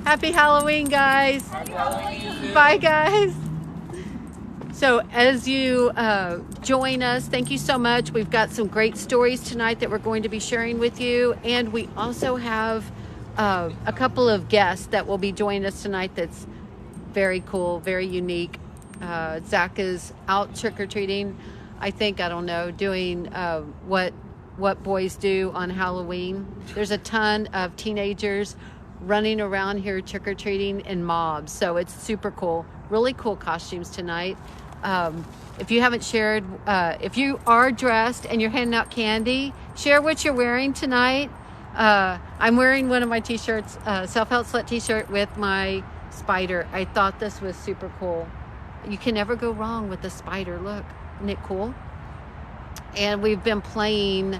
Happy Halloween, guys. Happy Halloween. Bye, guys. So as you join us, thank you so much. We've got some great stories tonight that we're going to be sharing with you. And we also have a couple of guests that will be joining us tonight that's very cool, very unique. Zach is out trick-or-treating, I don't know, doing what boys do on Halloween. There's a ton of teenagers running around here trick-or-treating in mobs. So it's super cool. Really cool costumes tonight. If you haven't shared, if you are dressed and you're handing out candy, share what you're wearing tonight. I'm wearing one of my t-shirts, Self-Help Slut t-shirt with my spider. I thought this was super cool. You can never go wrong with the spider. Look, isn't it cool? And we've been playing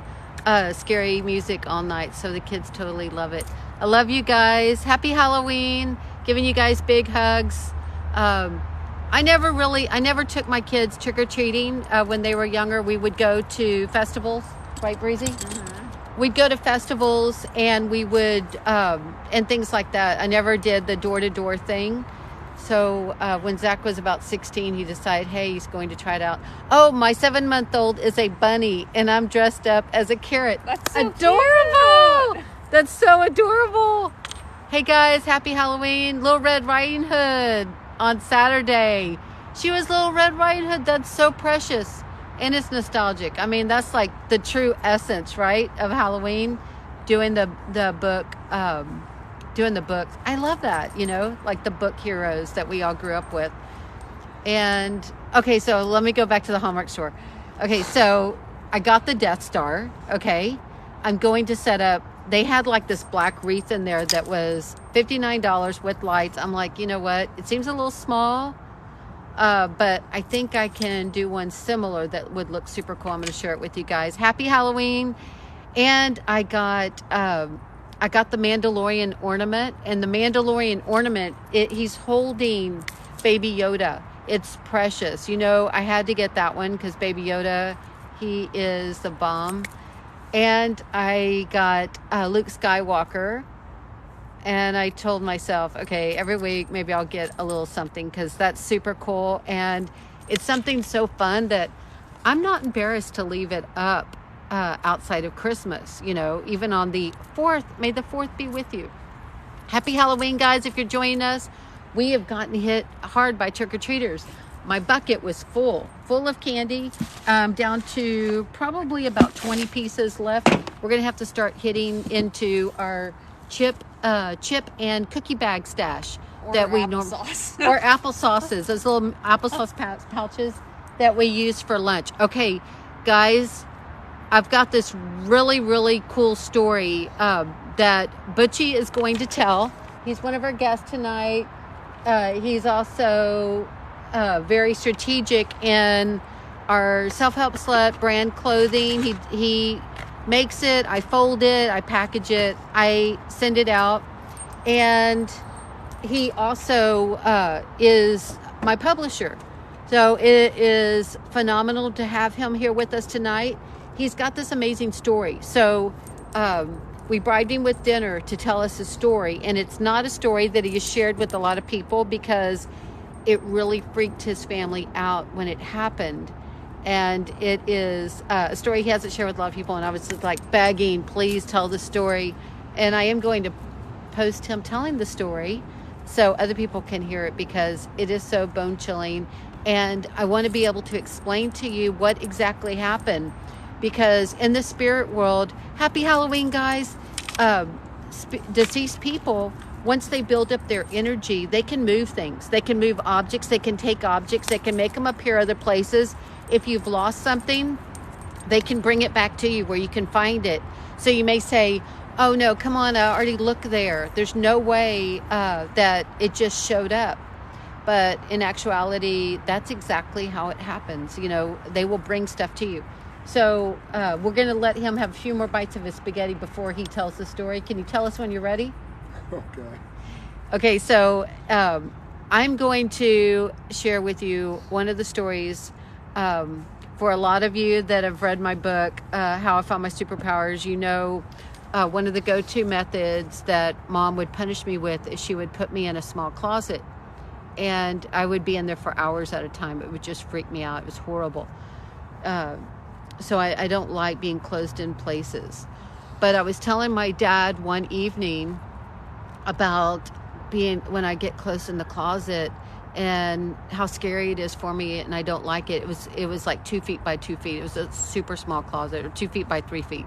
scary music all night, so the kids totally love it. I love you guys. Happy Halloween. Giving you guys big hugs. I never took my kids trick-or-treating when they were younger. We would go to festivals, right, Breezy? Mm-hmm. We'd go to festivals and we would, and things like that. I never did the door-to-door thing. So when Zach was about 16, he decided, hey, he's going to try it out. Oh, my 7-month-old is a bunny, and I'm dressed up as a carrot. That's so adorable. Cute. That's so adorable. Hey, guys, happy Halloween. Little Red Riding Hood on Saturday. She was Little Red Riding Hood. That's so precious, and it's nostalgic. I mean, that's like the true essence, right, of Halloween, doing the book. Doing the books. I love that, like the book heroes that we all grew up with. And okay, so let me go back to the Hallmark store. Okay, so I got the Death Star. Okay, I'm going to set up, they had like this black wreath in there that was $59 with lights. I'm like, you know what? It seems a little small, but I think I can do one similar that would look super cool. I'm going to share it with you guys. Happy Halloween. And I got the Mandalorian ornament, and the Mandalorian ornament, he's holding Baby Yoda. It's precious. I had to get that one because Baby Yoda, he is the bomb. And I got Luke Skywalker, and I told myself, okay, every week maybe I'll get a little something because that's super cool. And it's something so fun that I'm not embarrassed to leave it up. Outside of Christmas, even on the 4th. May the 4th be with you. Happy Halloween, guys. If you're joining us, we have gotten hit hard by trick-or-treaters. My bucket was full of candy, down to probably about 20 pieces left. We're going to have to start hitting into our chip and cookie bag stash or that we applesauce. Or applesauces, those little applesauce pouches that we use for lunch. Okay, guys, I've got this really, really cool story that Butchie is going to tell. He's one of our guests tonight. He's also very strategic in our Self-Help Slut brand clothing. He makes it, I fold it, I package it, I send it out. And he also is my publisher. So it is phenomenal to have him here with us tonight. He's got this amazing story. So we bribed him with dinner to tell us his story. And it's not a story that he has shared with a lot of people because it really freaked his family out when it happened. And it is a story he hasn't shared with a lot of people. And I was just like begging, please tell the story. And I am going to post him telling the story so other people can hear it because it is so bone chilling. And I want to be able to explain to you what exactly happened. Because in the spirit world, happy Halloween, guys, deceased people, once they build up their energy, they can move things. They can move objects. They can take objects. They can make them appear other places. If you've lost something, they can bring it back to you where you can find it. So you may say, oh, no, come on, I already looked there. There's no way that it just showed up. But in actuality, that's exactly how it happens. They will bring stuff to you. So we're going to let him have a few more bites of his spaghetti before he tells the story. Can you tell us when you're ready? Okay, so I'm going to share with you one of the stories for a lot of you that have read my book, How I Found My Superpowers. one of the go-to methods that Mom would punish me with is she would put me in a small closet, and I would be in there for hours at a time. It would just freak me out. It was horrible. So I don't like being closed in places. But I was telling my dad one evening about being, when I get close in the closet, and how scary it is for me, and I don't like it. It was like 2 feet by 2 feet. It was a super small closet, or 2 feet by 3 feet.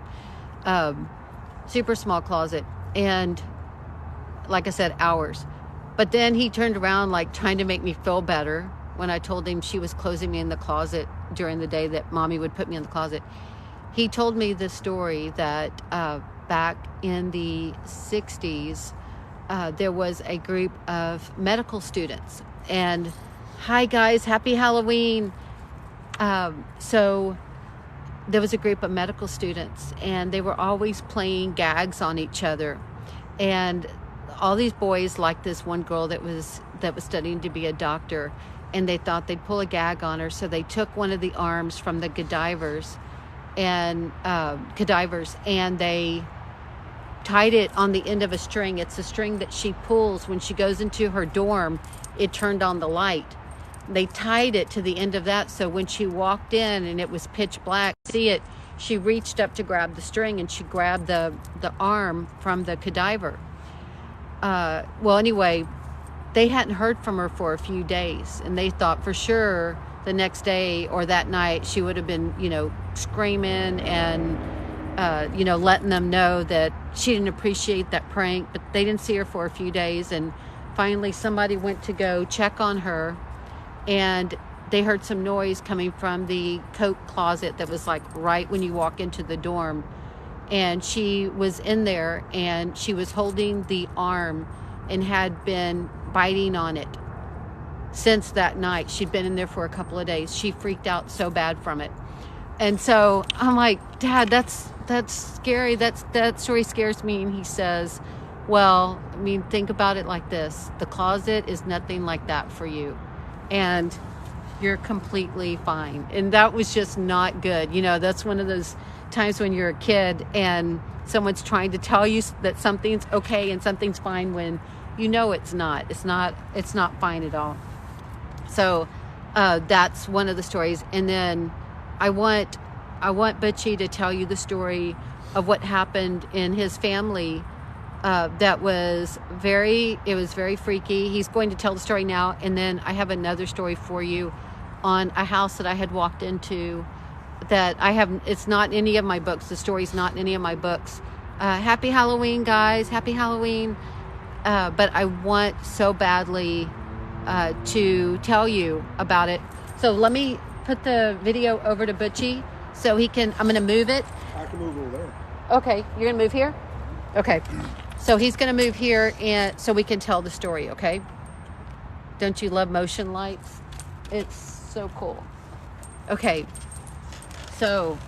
Super small closet. And like I said, hours. But then he turned around, like trying to make me feel better, when I told him she was closing me in the closet during the day that Mommy would put me in the closet. He told me the story that back in the 60s, there was a group of medical students. And hi guys, happy Halloween. So there was a group of medical students, and they were always playing gags on each other. And all these boys liked this one girl that was studying to be a doctor, and they thought they'd pull a gag on her. So they took one of the arms from the cadavers, and they tied it on the end of a string. It's a string that she pulls when she goes into her dorm. It turned on the light. They tied it to the end of that, so when she walked in and it was pitch black, see it, she reached up to grab the string, and she grabbed the arm from the cadaver. Well, anyway, they hadn't heard from her for a few days, and they thought for sure the next day or that night she would have been, screaming and, letting them know that she didn't appreciate that prank. But they didn't see her for a few days, and finally somebody went to go check on her, and they heard some noise coming from the coat closet that was like right when you walk into the dorm. And she was in there, and she was holding the arm and had been biting on it since that night. She'd been in there for a couple of days. She freaked out so bad from it. And so I'm like, Dad, that's scary. That story scares me. And he says, well, I mean, think about it like this. The closet is nothing like that for you, and you're completely fine. And that was just not good. That's one of those times when you're a kid and someone's trying to tell you that something's okay and something's fine when it's not. It's not fine at all. So that's one of the stories. And then I want Butchie to tell you the story of what happened in his family. That was very freaky. He's going to tell the story now, and then I have another story for you on a house that I had walked into that it's not in any of my books. The story's not in any of my books. Happy Halloween, guys. Happy Halloween. But I want so badly to tell you about it. So let me put the video over to Butchie so he can, I'm going to move it. I can move over there. Okay, you're going to move here? Okay. So he's going to move here, and so we can tell the story, okay? Don't you love motion lights? It's so cool. Okay. So,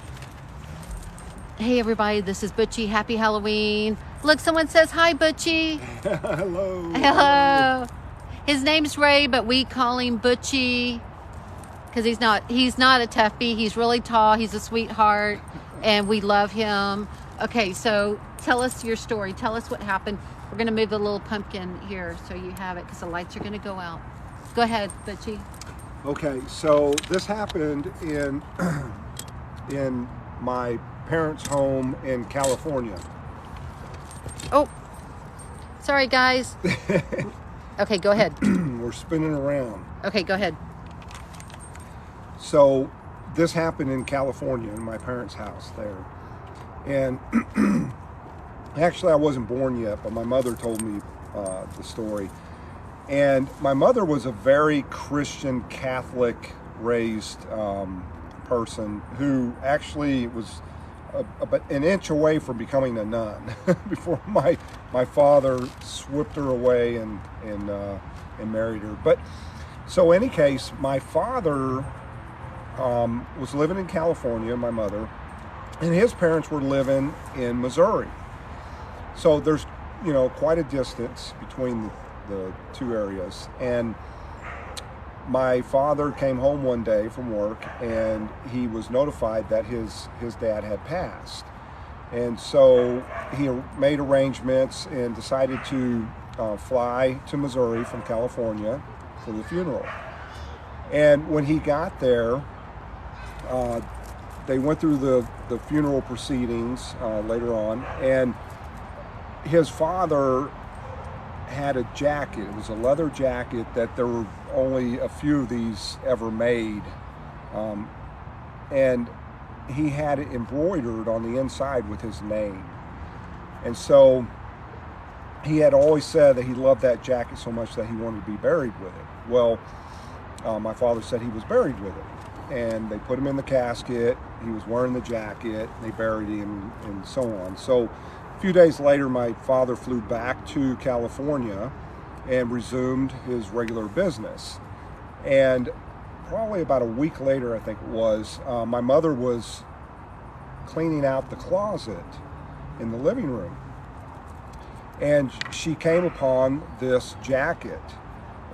hey everybody, this is Butchie. Happy Halloween. Look, someone says hi, Butchie. Hello. Hello. His name's Ray, but we call him Butchie because he's not a toughie. He's really tall. He's a sweetheart, and we love him. Okay, so tell us your story. Tell us what happened. We're going to move the little pumpkin here so you have it, because the lights are going to go out. Go ahead, Butchie. Okay, so this happened in my parents' home in California. Oh, sorry, guys. Okay, go ahead. We're spinning around. Okay, go ahead. So this happened in California, in my parents' house there. And actually, I wasn't born yet, but my mother told me the story. And my mother was a very Christian, Catholic raised person who actually was about an inch away from becoming a nun before my father swept her away and married her. But so in any case, my father was living in California, my mother, and his parents were living in Missouri. So there's, quite a distance between the two areas. And my father came home one day from work, and he was notified that his dad had passed. And so he made arrangements and decided to fly to Missouri from California for the funeral. And when he got there, they went through the funeral proceedings later on, and his father had a jacket. It was a leather jacket that there were only a few of these ever made. And he had it embroidered on the inside with his name. And so he had always said that he loved that jacket so much that he wanted to be buried with it. Well, my father said he was buried with it. And they put him in the casket. He was wearing the jacket. They buried him and so on. So a few days later, my father flew back to California and resumed his regular business. And probably about a week later, I think it was, my mother was cleaning out the closet in the living room. And she came upon this jacket.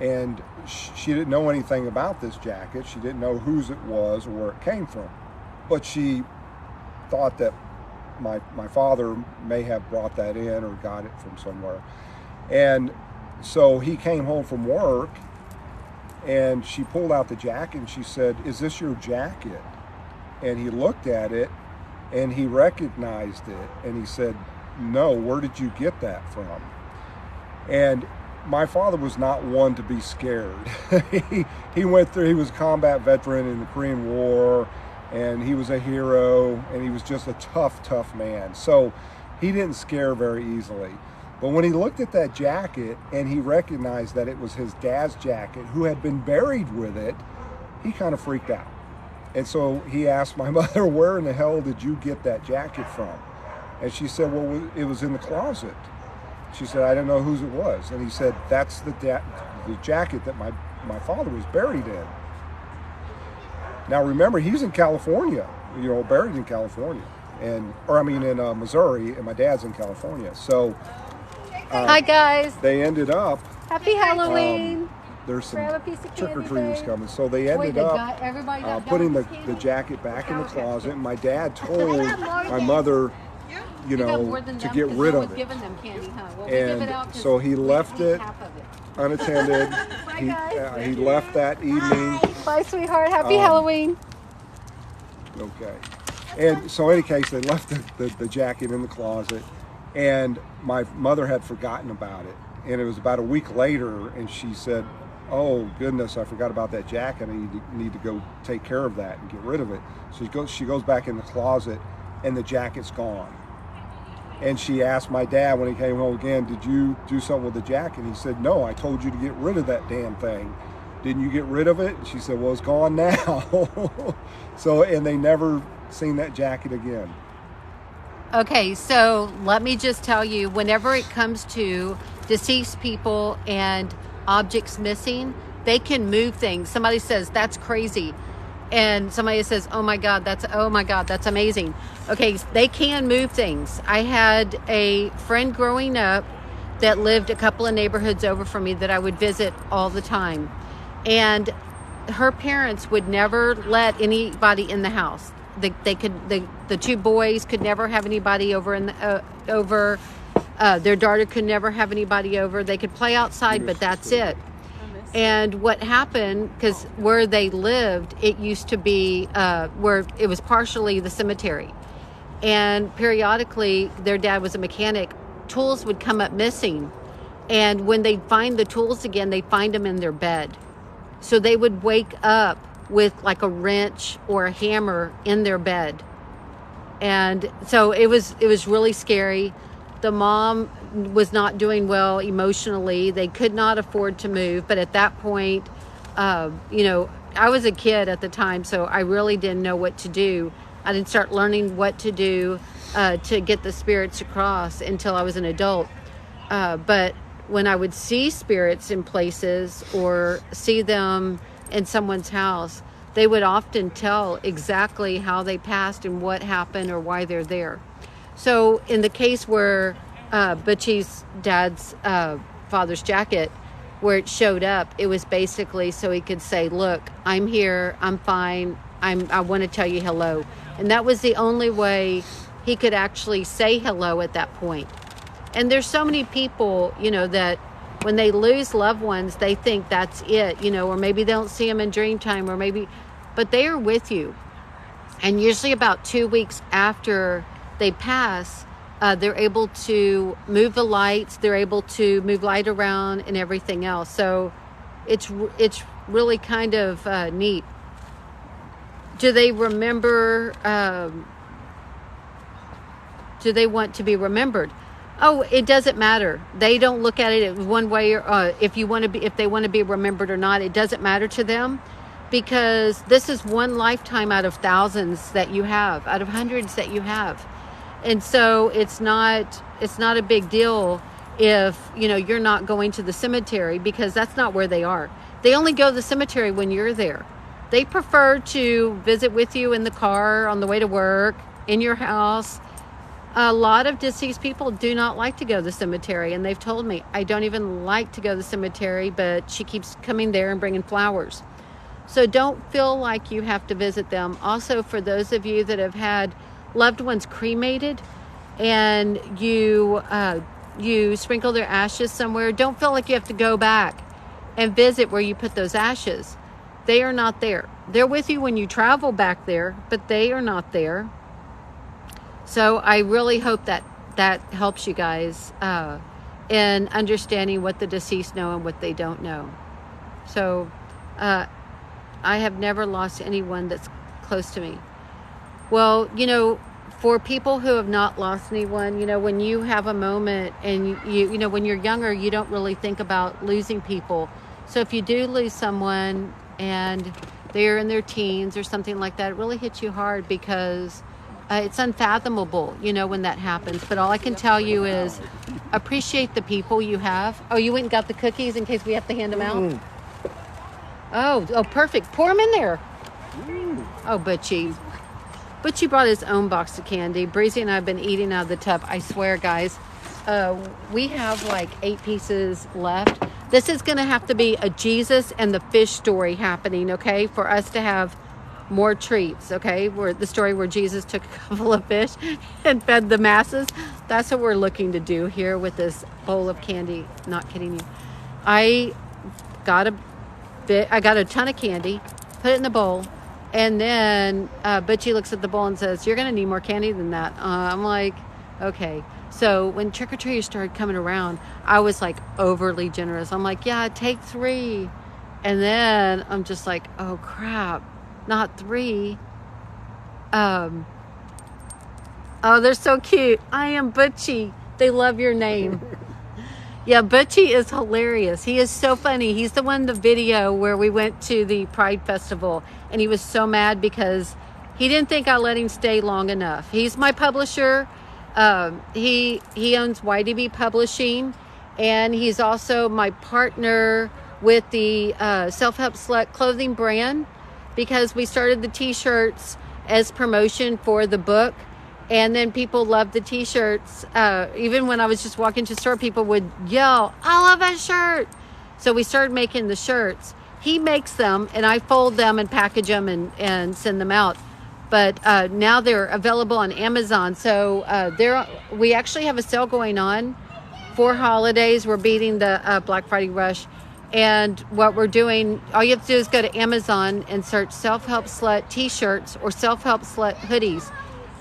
And she didn't know anything about this jacket. She didn't know whose it was or where it came from. But she thought that my father may have brought that in or got it from somewhere. And so he came home from work, and she pulled out the jacket and she said, "Is this your jacket?" And he looked at it and he recognized it, and he said, "No, where did you get that from?" And my father was not one to be scared. he was a combat veteran in the Korean War, and he was a hero, and he was just a tough man. So he didn't scare very easily. But when he looked at that jacket and he recognized that it was his dad's jacket, who had been buried with it, he kind of freaked out. And so he asked my mother, "Where in the hell did you get that jacket from?" And she said, "Well, it was in the closet." She said, "I didn't know whose it was." And he said, "That's the jacket that my father was buried in." Now remember, he's in California, buried in California, in Missouri, and my dad's in California. So hi guys. They ended up. Happy Halloween. There's some Grab a piece of trick-or-treaters candy, coming. So they ended up putting the jacket back in the closet. And my dad told my mother, to get rid of it. Giving them candy, huh? Well, we give it out And so he left it half of it. unattended. He left that evening. Bye, sweetheart. Happy Halloween. Okay. And so in any case, they left the jacket in the closet, and my mother had forgotten about it. And it was about a week later, and she said, "Oh goodness, I forgot about that jacket. I need to go take care of that and get rid of it." So she goes back in the closet, and the jacket's gone. And she asked my dad when he came home again, "Did you do something with the jacket?" And he said, "No, I told you to get rid of that damn thing. Didn't you get rid of it?" And she said, "Well, it's gone now." So, and they never seen that jacket again. Okay, so let me just tell you, whenever it comes to deceased people and objects missing, they can move things. Somebody says, "That's crazy." And somebody says, oh my God, that's amazing. Okay, they can move things. I had a friend growing up that lived a couple of neighborhoods over from me that I would visit all the time. And her parents would never let anybody in the house. The two boys could never have anybody over their daughter could never have anybody over. They could play outside, but that's it. And what happened, because where they lived, it used to be where it was partially the cemetery. And periodically, their dad was a mechanic. Tools would come up missing. And when they'd find the tools again, they'd find them in their bed. So they would wake up with like a wrench or a hammer in their bed. And so it was really scary. The mom was not doing well emotionally. They could not afford to move. But at that point, I was a kid at the time, so I really didn't know what to do. I didn't start learning what to do to get the spirits across until I was an adult. But when I would see spirits in places or see them in someone's house, they would often tell exactly how they passed and what happened or why they're there. So in the case where Butchie's dad's father's jacket, where it showed up, it was basically so he could say, "Look, I'm here, I'm fine, I want to tell you hello." And that was the only way he could actually say hello at that point. And there's so many people, you know, that when they lose loved ones, they think that's it, you know, or maybe they don't see them in dream time, or maybe, but they are with you. And usually about 2 weeks after they pass, they're able to move the lights, they're able to move light around and everything else. So it's really kind of neat. Do they remember, do they want to be remembered? Oh, it doesn't matter. They don't look at it one way, or if they want to be remembered or not, it doesn't matter to them, because this is one lifetime out of thousands that you have, out of hundreds that you have. And so it's not a big deal if, you know, you're not going to the cemetery, because that's not where they are. They only go to the cemetery when you're there. They prefer to visit with you in the car, on the way to work, in your house. A lot of deceased people do not like to go to the cemetery, and they've told me, I don't even like to go to the cemetery, but she keeps coming there and bringing flowers. So don't feel like you have to visit them. Also, for those of you that have had loved ones cremated and you sprinkle their ashes somewhere, don't feel like you have to go back and visit where you put those ashes. They are not there. They're with you when you travel back there, but they are not there. So I really hope that helps you guys in understanding what the deceased know and what they don't know. So I have never lost anyone that's close to me. Well, you know, for people who have not lost anyone, you know, when you have a moment and you know, when you're younger, you don't really think about losing people. So if you do lose someone and they're in their teens or something like that, it really hits you hard, because it's unfathomable, you know, when that happens. But all I can tell you is appreciate the people you have. Oh, you went and got the cookies in case we have to hand them out? Oh, perfect. Pour them in there. Oh, Butchie brought his own box of candy. Breezy and I have been eating out of the tub. I swear, guys, we have like 8 pieces left. This is going to have to be a Jesus and the fish story happening, okay, for us to have more treats, okay? Where the story where Jesus took a couple of fish and fed the masses. That's what we're looking to do here with this bowl of candy. Not kidding you. I got a ton of candy, put it in the bowl, and then Butchie looks at the bowl and says, "You're gonna need more candy than that." I'm like, okay. So when trick-or-treaters started coming around, I was like overly generous. I'm like, yeah, take 3. And then I'm just like, oh crap, not 3. Oh, they're so cute. I am Butchie. They love your name. Yeah, Butchie is hilarious. He is so funny. He's the one in the video where we went to the Pride Festival, and he was so mad because he didn't think I let him stay long enough. He's my publisher. He owns YDB Publishing, and he's also my partner with the Self-Help Slut clothing brand, because we started the t-shirts as promotion for the book. And then people loved the t-shirts. Even when I was just walking to the store, people would yell, "I love that shirt." So we started making the shirts. He makes them, and I fold them and package them and send them out. But now they're available on Amazon. So we actually have a sale going on for holidays. We're beating the Black Friday rush. And what we're doing, all you have to do is go to Amazon and search Self-Help Slut t-shirts or Self-Help Slut hoodies.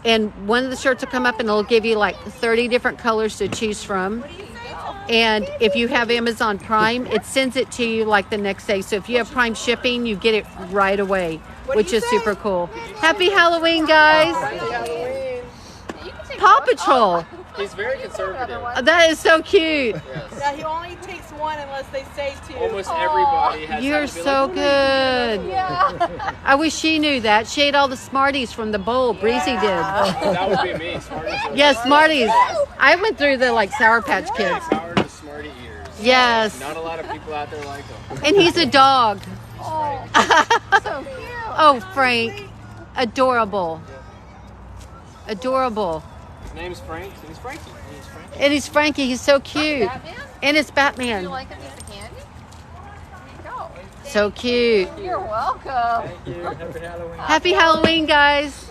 And one of the shirts will come up and it'll give you like 30 different colors to choose from. And if you have Amazon Prime, it sends it to you like the next day. So if you have Prime shipping, you get it right away, which is super cool. Happy Halloween, guys. Happy Halloween. Paw Patrol. He's very conservative. That is so cute. Yes. Yeah, he only takes one unless they say 2. Almost everybody has You're had to be so like, good. Yeah. I wish she knew that. She ate all the Smarties from the bowl. Breezy did. that would be me. Smarties. Yes, Smarties. I went through the like Sour Patch Kids. Power to Smartie ears. Yes. Not a lot of people out there like them. And he's a dog. So cute. Oh, Frank. Adorable. Adorable. His name's Frank. He's Frankie. He's Frankie. And he's Frankie. He's so cute. Batman? And it's Do you Batman. like a piece of candy? Here you go. So cute. You're welcome. Thank you. Happy Halloween. Happy Halloween, guys.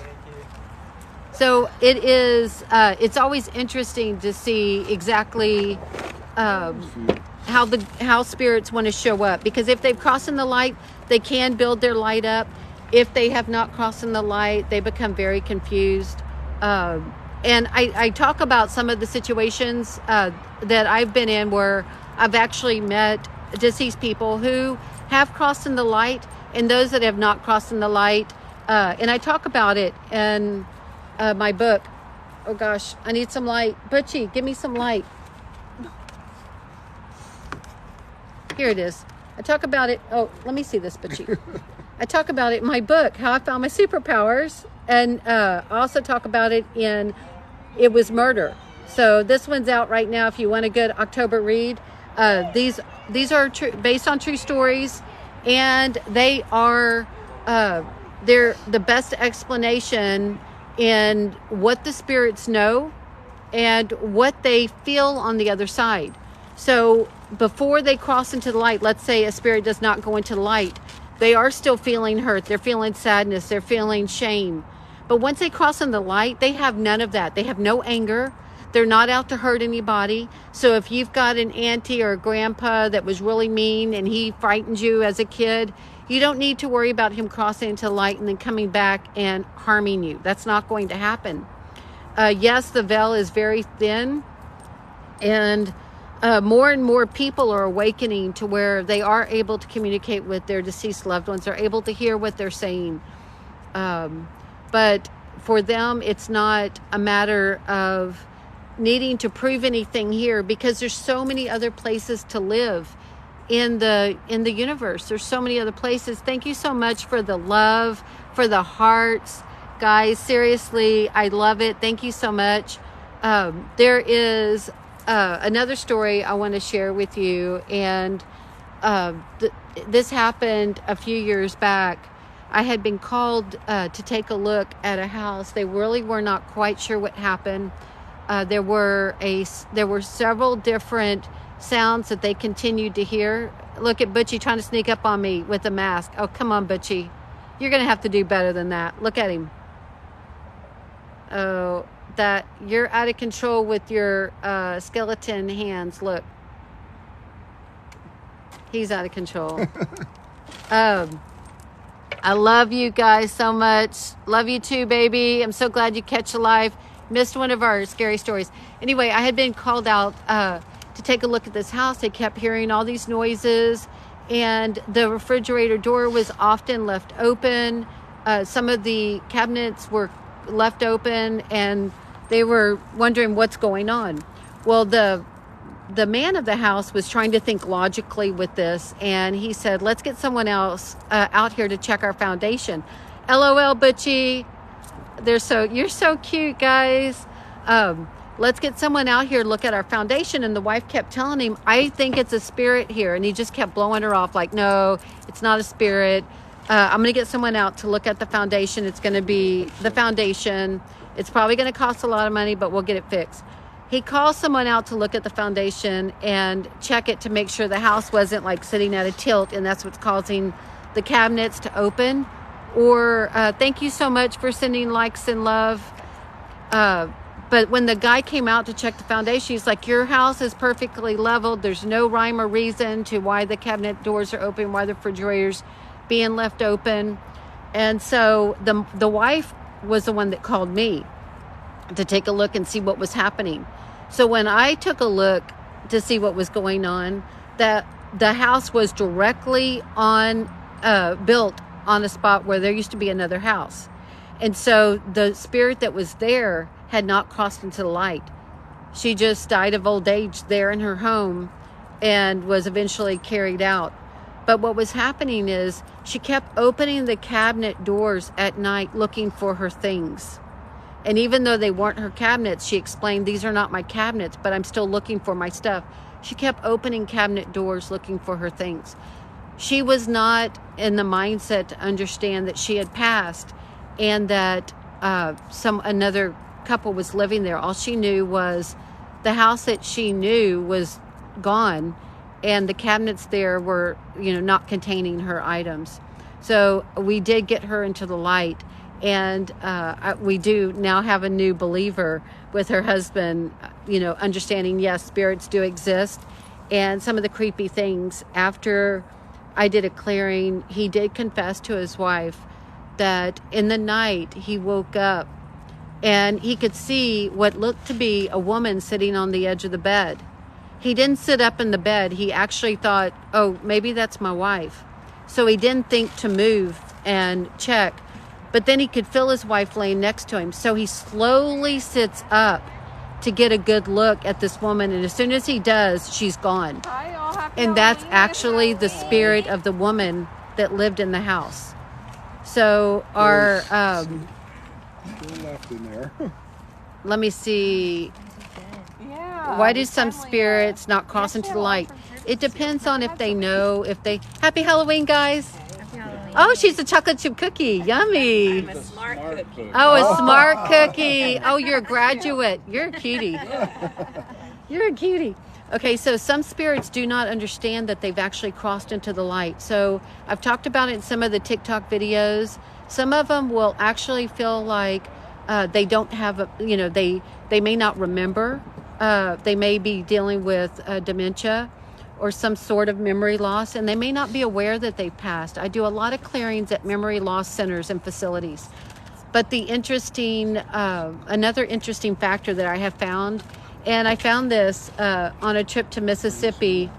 So it is. It's always interesting to see exactly how spirits want to show up, because if they've crossed in the light, they can build their light up. If they have not crossed in the light, they become very confused. And I talk about some of the situations that I've been in where I've actually met deceased people who have crossed in the light, and those that have not crossed in the light. And I talk about it in my book. Oh gosh, I need some light. Butchie, give me some light. Here it is. I talk about it. Oh, let me see this, Butchie. I talk about it in my book, How I Found My Superpowers. And I also talk about it in It Was Murder. So this one's out right now if you want a good October read. These are based on true stories, and they are they're the best explanation in what the spirits know and what they feel on the other side. So before they cross into the light, let's say a spirit does not go into the light, they are still feeling hurt, they're feeling sadness, they're feeling shame. But once they cross in the light, they have none of that. They have no anger. They're not out to hurt anybody. So if you've got an auntie or a grandpa that was really mean and he frightened you as a kid, you don't need to worry about him crossing into the light and then coming back and harming you. That's not going to happen. Yes, the veil is very thin, and more and more people are awakening to where they are able to communicate with their deceased loved ones. They're able to hear what they're saying. But for them, it's not a matter of needing to prove anything here, because there's so many other places to live in the universe. There's so many other places. Thank you so much for the love, for the hearts. Guys, seriously, I love it. Thank you so much. There is another story I want to share with you, and this happened a few years back. I had been called to take a look at a house. They really were not quite sure what happened. There were several different sounds that they continued to hear. Look at Butchie trying to sneak up on me with a mask. Oh, come on, Butchie. You're going to have to do better than that. Look at him. Oh, that you're out of control with your skeleton hands. Look. He's out of control. I love you guys so much. Love you too, baby. I'm so glad you catch alive. Missed one of our scary stories. Anyway, I had been called out to take a look at this house. They kept hearing all these noises, and the refrigerator door was often left open. Some of the cabinets were left open, and they were wondering what's going on. Well, the man of the house was trying to think logically with this, and he said, let's get someone else out here to check our foundation. LOL, Butchie. You're so cute, guys. Let's get someone out here to look at our foundation. And the wife kept telling him, I think it's a spirit here. And he just kept blowing her off like, no, it's not a spirit. I'm going to get someone out to look at the foundation. It's going to be the foundation. It's probably going to cost a lot of money, but we'll get it fixed. He calls someone out to look at the foundation and check it to make sure the house wasn't like sitting at a tilt, and that's what's causing the cabinets to open. Or thank you so much for sending likes and love. But when the guy came out to check the foundation, he's like, your house is perfectly leveled. There's no rhyme or reason to why the cabinet doors are open, why the refrigerator's being left open. And so the wife was the one that called me to take a look and see what was happening. So when I took a look to see what was going on, that the house was directly on built on a spot where there used to be another house. And so the spirit that was there had not crossed into the light. She just died of old age there in her home and was eventually carried out. But what was happening is she kept opening the cabinet doors at night looking for her things. And even though they weren't her cabinets, she explained, these are not my cabinets, but I'm still looking for my stuff. She kept opening cabinet doors looking for her things. She was not in the mindset to understand that she had passed and that another couple was living there. All she knew was the house that she knew was gone, and the cabinets there were, not containing her items. So we did get her into the light, And we do now have a new believer with her husband, understanding, yes, spirits do exist. And some of the creepy things, after I did a clearing, he did confess to his wife that in the night he woke up and he could see what looked to be a woman sitting on the edge of the bed. He didn't sit up in the bed. He actually thought, oh, maybe that's my wife. So he didn't think to move and check. But then he could feel his wife laying next to him. So he slowly sits up to get a good look at this woman. And as soon as he does, she's gone. Hi, all. Happy And that's Halloween. actually the spirit of the woman that lived in the house. So our, Still left in there. let me see. Yeah. Why do it's some finally, spirits not cross yes, into yeah, the light? from Judith It depends Stewart. on if they know, if they... Happy Halloween, guys. Oh, she's a chocolate chip cookie. Yummy. The smart cookie. Oh, a smart cookie. Oh, you're a graduate. You're a cutie. You're a cutie. Okay, so some spirits do not understand that they've actually crossed into the light. So I've talked about it in some of the TikTok videos. Some of them will actually feel like they don't have, they may not remember. They may be dealing with dementia or some sort of memory loss, and they may not be aware that they've passed. I do a lot of clearings at memory loss centers and facilities. But the another interesting factor that I have found, and I found this on a trip to Mississippi,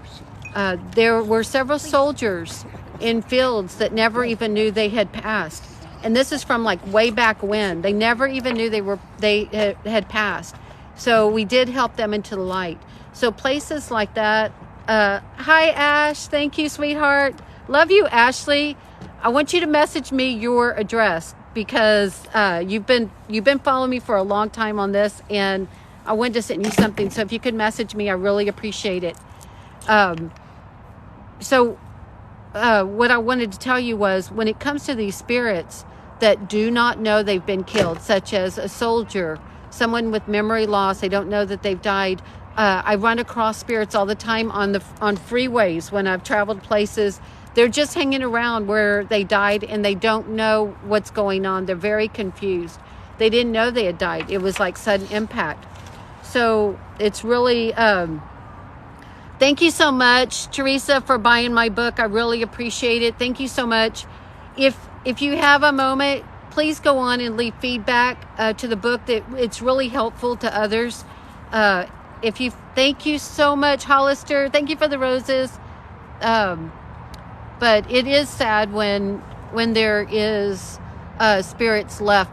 there were several soldiers in fields that never even knew they had passed. And this is from like way back when. They never even knew they had passed. So we did help them into the light. So places like that. Hi, Ash. Thank you, sweetheart. Love you, Ashley. I want you to message me your address because you've been following me for a long time on this, and I wanted to send you something. So if you could message me, I really appreciate it. What I wanted to tell you was, when it comes to these spirits that do not know they've been killed, such as a soldier, someone with memory loss, they don't know that they've died. I run across spirits all the time on freeways when I've traveled places. They're just hanging around where they died and they don't know what's going on. They're very confused. They didn't know they had died. It was like sudden impact. So it's really, thank you so much, Teresa, for buying my book. I really appreciate it. Thank you so much. If you have a moment, please go on and leave feedback to the book. That it's really helpful to others. Thank you so much, Hollister. Thank you for the roses. But it is sad when there is spirits left